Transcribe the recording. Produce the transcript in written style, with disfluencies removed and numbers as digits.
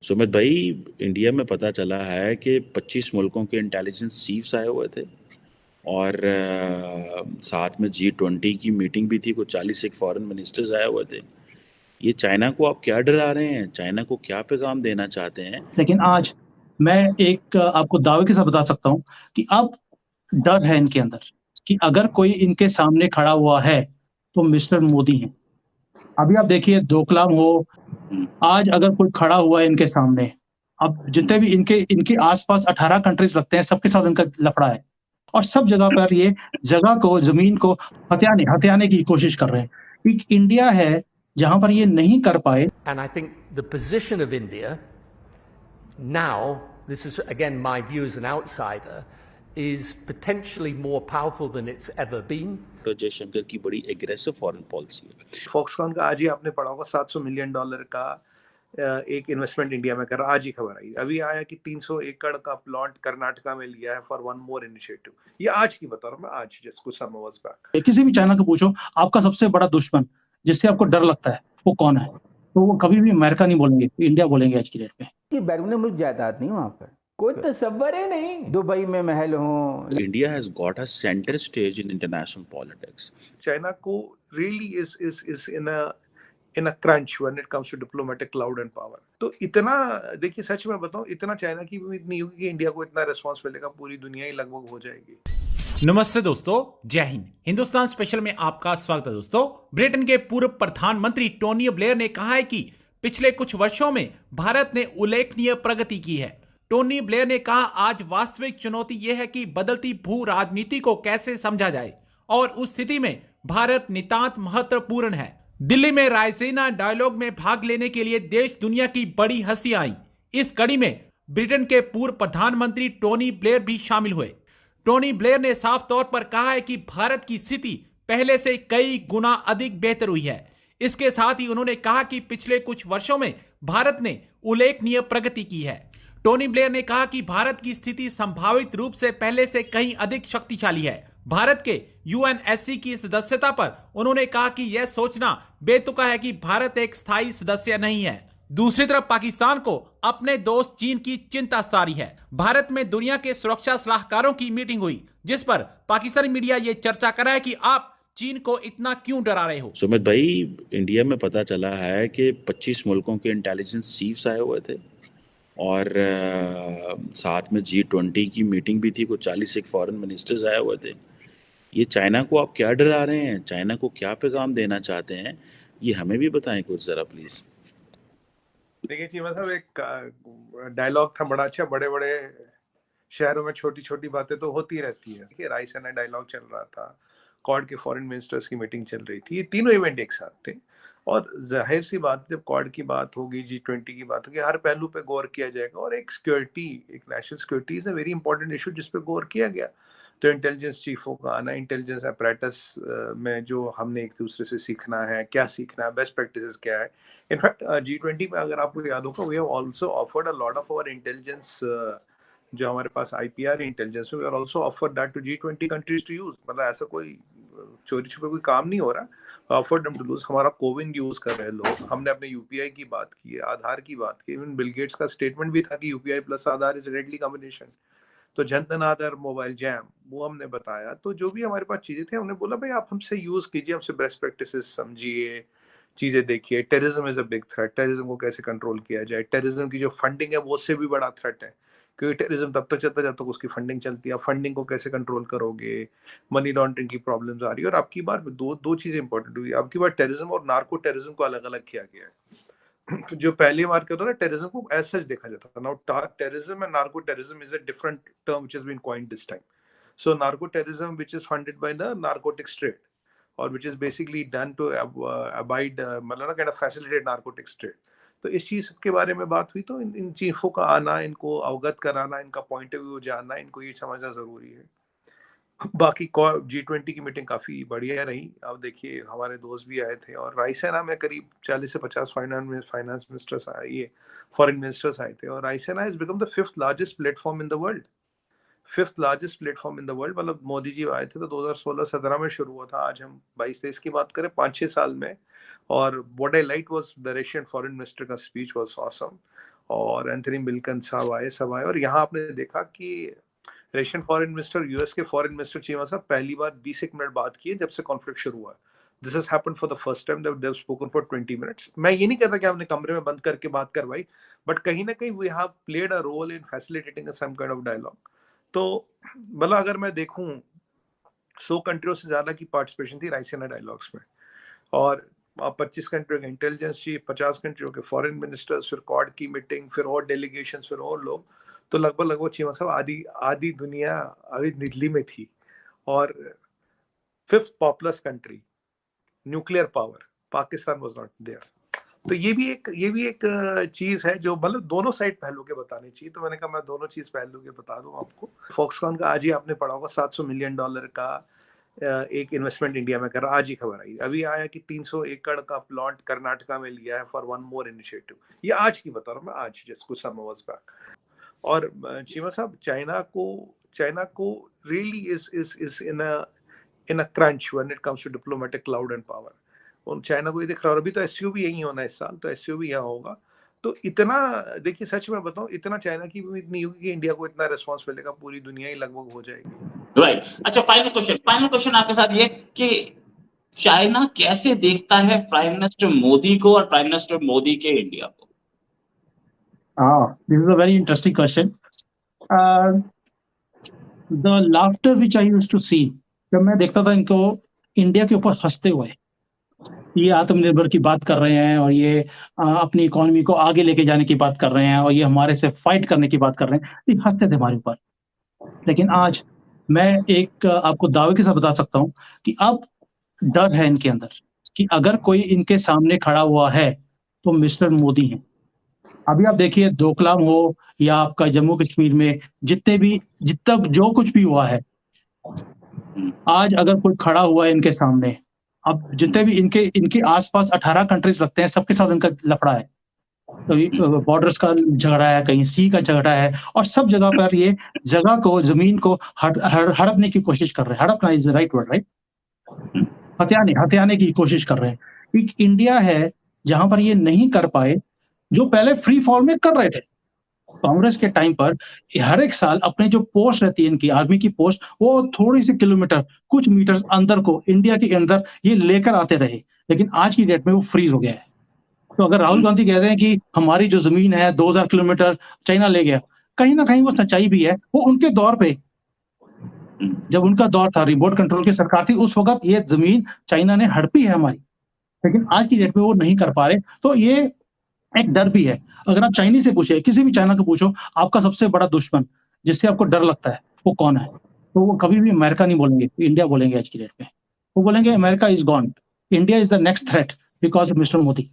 सुमित भाई, इंडिया में पता चला है कि 25 मुल्कों के इंटेलिजेंस चीफ्स आए हुए थे। और साथ में G20 की मीटिंग भी थी, कुछ 40 एक फॉरेन मिनिस्टर्स आए हुए थे। ये चाइना को आप क्या डरा रहे हैं? चाइना को क्या पैगाम देना चाहते हैं? लेकिन आज मैं एक आपको दावे के साथ बता सकता हूं कि अब डर है इनके अंदर कि अगर कोई इनके सामने खड़ा हुआ है तो मिस्टर मोदी है। अभी आप देखिए डोकलाम हो, हम्म, आज अगर कोई खड़ा हुआ है इनके सामने, अब जितने भी इनके इनके आसपास 18 कंट्रीज लगते हैं, सबके साथ इनका लफड़ा है। और सब जगह पर ये जगह को, जमीन को हथियाने हथियाने की कोशिश कर रहे हैं। एक इंडिया है जहां पर ये नहीं कर पाए। And I think the position of India now, this is again my view as an outsider, is potentially more powerful than it's ever been. तो जयशंकर की बड़ी एग्रेसिव फॉरेन पॉलिसी है। फॉक्सकॉन का आज ही आपने पढ़ा होगा $700 मिलियन का एक इन्वेस्टमेंट इंडिया में कर रहा। आज ही खबर आई, अभी आया कि 300 एकड़ का प्लॉट कर्नाटका में लिया है फॉर वन मोर इनिशिएटिव। ये आज की बता रहा हूँ मैं, आज जस्ट कुछ समय वाज बैक। किसी भी चाइना को पूछो आपका सबसे बड़ा दुश्मन जिससे आपको डर लगता है वो कौन है, तो वो कभी भी अमेरिका नहीं बोलेंगे, इंडिया बोलेंगे आज की डेट में। कि बैरून मुल्क जायदाद नहीं वहां पर कोई तसव्वुर ही नहीं। दुबई में महल हो। India has got a centre stage in international politics. China को really is in a crunch when it comes to diplomatic clout and power. तो इतना देखिए, सच में बताऊं, इतना चाइना की उम्मीद नहीं होगी कि इंडिया को इतना रिस्पांस मिलेगा। पूरी दुनिया ही लगभग हो जाएगी। नमस्ते दोस्तों, जय हिंद। हिंदुस्तान स्पेशल में आपका स्वागत है। दोस्तों, ब्रिटेन के पूर्व प्रधानमंत्री टोनी ब्लेयर ने कहा है कि पिछले कुछ वर्षों में भारत ने उल्लेखनीय प्रगति की है। टोनी ब्लेयर ने कहा, आज वास्तविक चुनौती यह है कि बदलती भू राजनीति को कैसे समझा जाए और उस स्थिति में भारत नितांत महत्वपूर्ण है। दिल्ली में रायसीना डायलॉग में भाग लेने के लिए देश दुनिया की बड़ी हस्तियां आई। इस कड़ी में ब्रिटेन के पूर्व प्रधानमंत्री टोनी ब्लेयर भी शामिल हुए। टोनी ब्लेयर ने साफ तौर पर कहा है कि भारत की स्थिति पहले से कई गुना अधिक बेहतर हुई है। इसके साथ ही उन्होंने कहा कि पिछले कुछ वर्षों में भारत ने उल्लेखनीय प्रगति की है। टोनी ब्लेयर ने कहा कि भारत की स्थिति संभावित रूप से पहले से कहीं अधिक शक्तिशाली है। भारत के यूएनएससी की सदस्यता पर उन्होंने कहा कि यह सोचना बेतुका है कि भारत एक स्थायी सदस्य नहीं है। दूसरी तरफ पाकिस्तान को अपने दोस्त चीन की चिंता सतारी है। भारत में दुनिया के सुरक्षा सलाहकारों की मीटिंग हुई, जिस पर पाकिस्तानी मीडिया ये चर्चा कर रहा है कि आप चीन को इतना क्यों डरा रहे हो। सुमित भाई, इंडिया में पता चला है कि 25 मुल्कों के इंटेलिजेंस चीफ्स आए हुए थे। और साथ में G20 की मीटिंग भी थी, कुछ 40 एक फॉरेन मिनिस्टर्स आए हुए थे। ये चाइना को आप क्या डरा रहे हैं? चाइना को क्या पैगाम देना चाहते हैं? ये हमें भी बताएं कुछ जरा प्लीज। देखिए चीमा साहब, एक डायलॉग था बड़ा अच्छा। बड़े बड़े शहरों में छोटी छोटी बातें तो होती रहती है। देखिए, रायसीना डायलॉग चल रहा था, क्वाड के फॉरेन मिनिस्टर्स की मीटिंग चल रही थी। ये तीनों इवेंट एक साथ थे। और जाहिर सी बात, जब क्वाड की बात होगी, G20 की बात होगी, हर पहलू पे गौर किया जाएगा। और एक सिक्योरिटी, एक national security is a very important issue जिस पे गौर किया गया। तो इंटेलिजेंस चीफों का आना, इंटेलिजेंस अपरेटस में जो हमने एक दूसरे से सीखना है, क्या सीखना है, बेस्ट प्रैक्टिसेस क्या है। इनफैक्ट G20 में अगर आपको याद होगा, we have also offered a lot of our intelligence, जो हमारे पास IPR इंटेलिजेंस है, we are also offered that to G20 countries to use. मतलब ऐसा कोई चोरी छुपे कोई काम नहीं हो रहा। Offered them to use. हमारा कोविन यूज कर रहे हैं लोग। हमने अपने UPI की बात की है, आधार की बात की। इवन बिल गेट्स का स्टेटमेंट भी था कि UPI plus Aadhaar is deadly combination. तो जनधन आधार मोबाइल जैम, वो हमने बताया। तो जो भी हमारे पास चीजें थी, हमने बोला भाई आप हमसे यूज कीजिए, हमसे बेस्ट प्रैक्टिसेस समझिए, चीजें देखिए। Terrorism is a big threat. Terrorism को कैसे कंट्रोल किया जाए। टेररिज्म की जो फंडिंग है वो उससे भी बड़ा थ्रेट है, क्योंकि टेररिज्म तब तक चलता जब तक उसकी फंडिंग चलती है। फंडिंग को कैसे कंट्रोल करोगे। मनी लॉन्ड्रिंग की प्रॉब्लम्स आ रही है। और आपकी बार दो चीजें इंपॉर्टेंट हुई। आपकी बार टेररिज्म और नार्को टेररिज्म को अलग अलग किया गया है। जो पहली बार क्या होता है, टेररिज्म को एज सच देखा जाता था। Now terrorism and narco terrorism is a different term which has been coined this time. So narco terrorism which is funded by the narcotics trade, और which is basically done to abide मतलब ना kind of facilitate narcotics trade। तो इस चीज के बारे में बात हुई। तो इन चीफों का आना, इनको अवगत कराना, इनका पॉइंट ऑफ व्यू जानना, इनको ये समझना जरूरी है। बाकी G20 की मीटिंग काफी बढ़िया रही। अब देखिए, हमारे दोस्त भी आए थे और रायसीना में करीब 40 से 50 फाइनेंस मिनिस्टर्स आए, ये फॉरेन मिनिस्टर्स आए थे। और Raisina has become the 5th largest platform in the world. 5th largest platform in the world. मतलब मोदी जी आए थे तो 2016-17 में शुरू हुआ था। आज हम 22-23 की बात करें, 5-6 साल में। और what I like was the Russian foreign minister का स्पीच वाज ऑसम। और एंथनी बिल्कन साहब आए, सब आए, और यहाँ आपने देखा कि रशियन फॉरेन मिनिस्टर, यूएस के फॉरेन मिनिस्टर चीमा साहब पहली बार 20 मिनट बात किए जब से कॉन्फ्लिक्ट शुरू हुआ। This has happened for the first time that they have spoken for 20 minutes. मैं ये नहीं कहता कि आपने कमरे में बंद करके बात करवाई, बट कहीं ना कहीं we have played a role in facilitating some kind of dialogue. तो मतलब अगर मैं देखूं 100 कंट्रियों से ज्यादा की पार्टिसिपेशन थी राइसिना डायलॉग्स में, और 25 कंट्रियों के इंटेलिजेंस चीफ, 50 कंट्रियों के फॉरेन मिनिस्टर्स, फिर क्वाड की मीटिंग, फिर और डेलीगेशन, फिर और लोग, तो लगभग चीमा साहब आधी दुनिया अभी दिल्ली में थी। और 5th populous country, nuclear power, Pakistan was not there. तो ये भी एक चीज है जो मतलब दोनों साइड पहलू के बताने चाहिए। तो मैंने कहा मैं दोनों चीज पहलू के बता दूं आपको। फॉक्सकॉन का आज ही आपने पढ़ा होगा $700 मिलियन का एक इन्वेस्टमेंट इंडिया में कर रहा, आज ही खबर आई। अभी आया कि 300 एकड़ का प्लॉट कर्नाटका में लिया है फॉर वन मोर इनिशिएटिव। ये आज की बता रहा हूँ मैं, आज जस्ट कुछ समय बैक। और चीमा साहब चाइना को really is in a crunch when it comes to diplomatic clout and power. और चाइना को ये दिख रहा है, अभी तो एससीओ यही होना है इस साल, तो एससीओ यहाँ होगा। तो इतना देखिए, सच में बताऊं, इतना चाइना की भी उम्मीद नहीं होगी कि इंडिया को इतना रिस्पांस मिलेगा, पूरी दुनिया ही लगभग हो जाएगी। राइट। अच्छा, फाइनल क्वेश्चन आपके साथ ये कि चाइना कैसे देखता है प्राइम मिनिस्टर मोदी को और प्राइम मिनिस्टर मोदी के इंडिया को? This is a very interesting question. The laughter which I used to see, जब मैं देखता था इनको इंडिया के ऊपर हंसते हुए, ये आत्मनिर्भर की बात कर रहे हैं और ये अपनी इकोनॉमी को आगे लेके जाने की बात कर रहे हैं और ये हमारे से फाइट करने की बात कर रहे हैं, ये हंसते थे हमारे ऊपर। लेकिन आज मैं एक आपको दावे के साथ बता सकता हूं कि अब डर है इनके अंदर कि अगर कोई इनके सामने खड़ा हुआ है तो मिस्टर मोदी हैं। अभी आप देखिए, डोकलाम हो या आपका जम्मू कश्मीर में जितना जो कुछ भी हुआ है, आज अगर कोई खड़ा हुआ है इनके सामने, अब जितने भी इनके आसपास 18 कंट्रीज लगते हैं, सबके साथ इनका लफड़ा है। तो बॉर्डर्स का झगड़ा है, कहीं सी का झगड़ा है, और सब जगह पर ये जगह को, जमीन को हड़पने की कोशिश कर रहे हैं। हड़पना is the right word, right? हथियाने की कोशिश कर रहे हैं। एक इंडिया है जहां पर ये नहीं कर पाए, जो पहले फ्री फॉल में कर रहे थे। कांग्रेस के टाइम पर हर एक साल अपने जो पोस्ट रहती है इनकी आर्मी की पोस्ट, वो थोड़ी सी किलोमीटर, कुछ मीटर अंदर को इंडिया के अंदर ये लेकर आते रहे। लेकिन आज की डेट में वो फ्रीज हो गया है। तो अगर राहुल गांधी कहते हैं कि हमारी जो जमीन है 2000 किलोमीटर चाइना ले गया, कहीं ना कहीं वो सच्चाई भी है। वो उनके दौर पे, जब उनका दौर था, रिमोट कंट्रोल की सरकार थी, उस वक्त ये जमीन चाइना ने हड़पी है हमारी। लेकिन आज की डेट में वो नहीं कर पा रहे। तो ये एक डर भी है। अगर आप चाइनीज से पूछे, किसी भी चाइना को पूछो, आपका सबसे बड़ा दुश्मन जिससे आपको डर लगता है वो कौन है, तो वो कभी भी अमेरिका नहीं बोलेंगे, इंडिया बोलेंगे। आज की डेट में वो बोलेंगे America is gone, India is the next threat because of mister Modi.